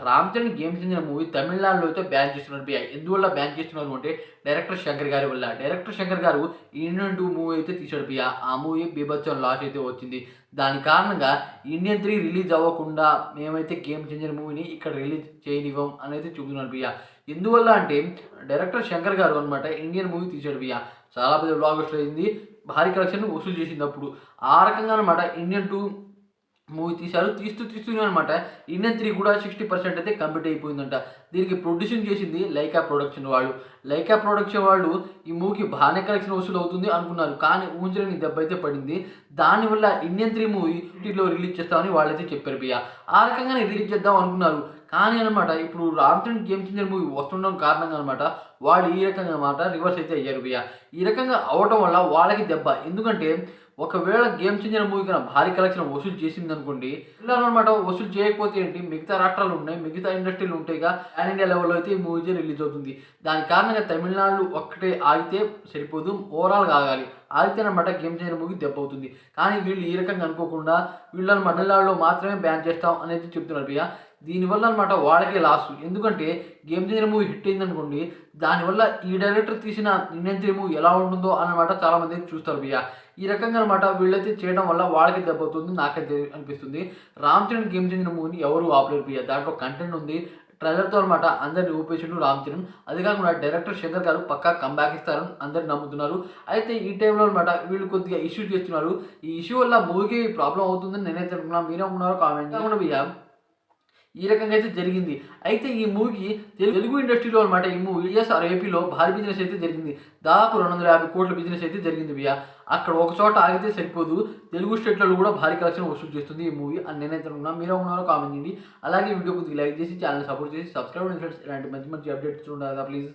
Ram Charan Game Changer movie తమిళనాడులో అయితే ban చేస్తున్నారు భయ్యా. ఎందువల్ల బ్యాన్ చేస్తున్నారు అంటే డైరెక్టర్ శంకర్ గారి వల్ల. డైరెక్టర్ శంకర్ గారు ఇండియన్ 2 మూవీ అయితే తీశాడు భయ్యా. ఆ మూవీ బీభత్సం లాస్ అయితే వచ్చింది. దాని కారణంగా ఇండియన్ 3 రిలీజ్ అవ్వకుండా మేమైతే గేమ్ చేంజర్ మూవీని ఇక్కడ రిలీజ్ చేయనివ్వం అనేది చెబుతున్నారు భయ్యా. ఎందువల్ల అంటే డైరెక్టర్ శంకర్ గారు అనమాట ఇండియన్ మూవీ తీశాడు భయ్యా. చాలా పెద్ద బ్లాక్ బస్టర్ అయింది. భారీ కలెక్షన్ వసూలు చేసింది అప్పుడు. ఆ రకంగా అనమాట ఇండియన్ 2 మూవీ తీశారు. తీస్తూనే అనమాట ఇండియన్ 3 కూడా 60% అయితే కంప్లీట్ అయిపోయిందంట. దీనికి ప్రొడ్యూసింగ్ చేసింది లైకా ప్రొడక్షన్ వాళ్ళు. లైకా ప్రొడక్షన్ వాళ్ళు ఈ మూవీకి బాగానే కలెక్షన్ వసూలు అవుతుంది అనుకున్నారు. కానీ ఊహించలేని దెబ్బ అయితే పడింది. దానివల్ల ఇండియన్ 3 మూవీ టీలో రిలీజ్ చేస్తామని వాళ్ళైతే చెప్పారు భయ్యా. ఆ రకంగానే రిలీజ్ చేద్దాం అనుకున్నారు. కానీ అనమాట ఇప్పుడు Ram Charan Game Changer movie వస్తుండడం కారణంగా అనమాట వాళ్ళు ఈ రకంగా అనమాట రివర్స్ అయితే అయ్యారు భయ్యా. ఈ రకంగా అవడం వల్ల వాళ్ళకి దెబ్బ. ఎందుకంటే ఒకవేళ గేమ్ చేంజర్ మూవీ కన్నా భారీ కలెక్షన్ వసూలు చేసింది అనుకోండి, ఇలా అనమాట వసూలు చేయకపోతే ఏంటి, మిగతా రాష్ట్రాలు ఉన్నాయి, మిగతా ఇండస్ట్రీలు ఉంటాయిగా, పాన్ ఇండియా లెవెల్లో అయితే ఈ మూవీ రిలీజ్ అవుతుంది. దాని కారణంగా తమిళనాడు ఒక్కటే ఆగితే సరిపోదు, ఓవరాల్గా ఆగాలి. ఆగితేనమాట గేమ్ చేంజర్ మూవీ దెబ్బ అవుతుంది. కానీ వీళ్ళు ఈ రకంగా అనుకోకుండా వీళ్ళని తమిళనాడులో మాత్రమే బ్యాన్ చేస్తాం అనేది చెప్తున్నారు భయ్యా. దీనివల్ల అనమాట వాళ్ళకే లాస్. ఎందుకంటే గేమ్ చేంజర్ మూవీ హిట్ అయిందనుకోండి, దానివల్ల ఈ డైరెక్టర్ తీసిన ఇండియన్ 3 మూవీ ఎలా ఉంటుందో అన్నమాట చాలామంది చూస్తారు భయ్యా. ఈ రకంగా అనమాట వీళ్ళైతే చేయడం వల్ల వాళ్ళకి దెబ్బ అవుతుంది, నాకైతే అనిపిస్తుంది. రామ్ చరణ్ గేమ్ చేంజర్ మూవీని ఎవరు ఆపలేరు భయ్యా. దాంట్లో కంటెంట్ ఉంది. ట్రైలర్తో అనమాట అందరిని ఊపేసిండు రామ్ చరణ్. అదే కాకుండా డైరెక్టర్ శంకర్ గారు పక్కా కంబ్యాక్ ఇస్తారని అందరు నమ్ముతున్నారు. అయితే ఈ టైంలో అనమాట వీళ్ళు కొద్దిగా ఇష్యూ చేస్తున్నారు. ఈ ఇష్యూ వల్ల మూవీకి ప్రాబ్లం అవుతుందని నేనైతే అనుకున్నాను. మీరే అనుకున్నారో కామెంట్ కాకుండా భయ్యా. ఈ రకంగా అయితే జరిగింది. అయితే ఈ మూవీకి తెలుగు ఇండస్ట్రీలో అనమాట ఈ మూవీ ఏపీలో భారీ బిజినెస్ అయితే జరిగింది. దాదాపు 250 కోట్ల బిజినెస్ అయితే జరిగింది భయ్యా. అక్కడ ఒక చోట ఆగితే సరిపోదు, తెలుగు స్టేట్లలో కూడా భారీ కలెక్షన్ వసూలు చేస్తుంది ఈ మూవీ అని నేనైతే అనుకున్నాను. మీరు ఉన్నారో కామెంట్ చేయండి. అలాగే వీడియో కొద్దిగా లైక్ చేసి ఛానల్ సపోర్ట్ చేసి సబ్స్క్రైబ్ ఫ్రెండ్స్. ఇలాంటి మంచి మంచి అప్డేట్స్ ఉండాలి ప్లీజ్.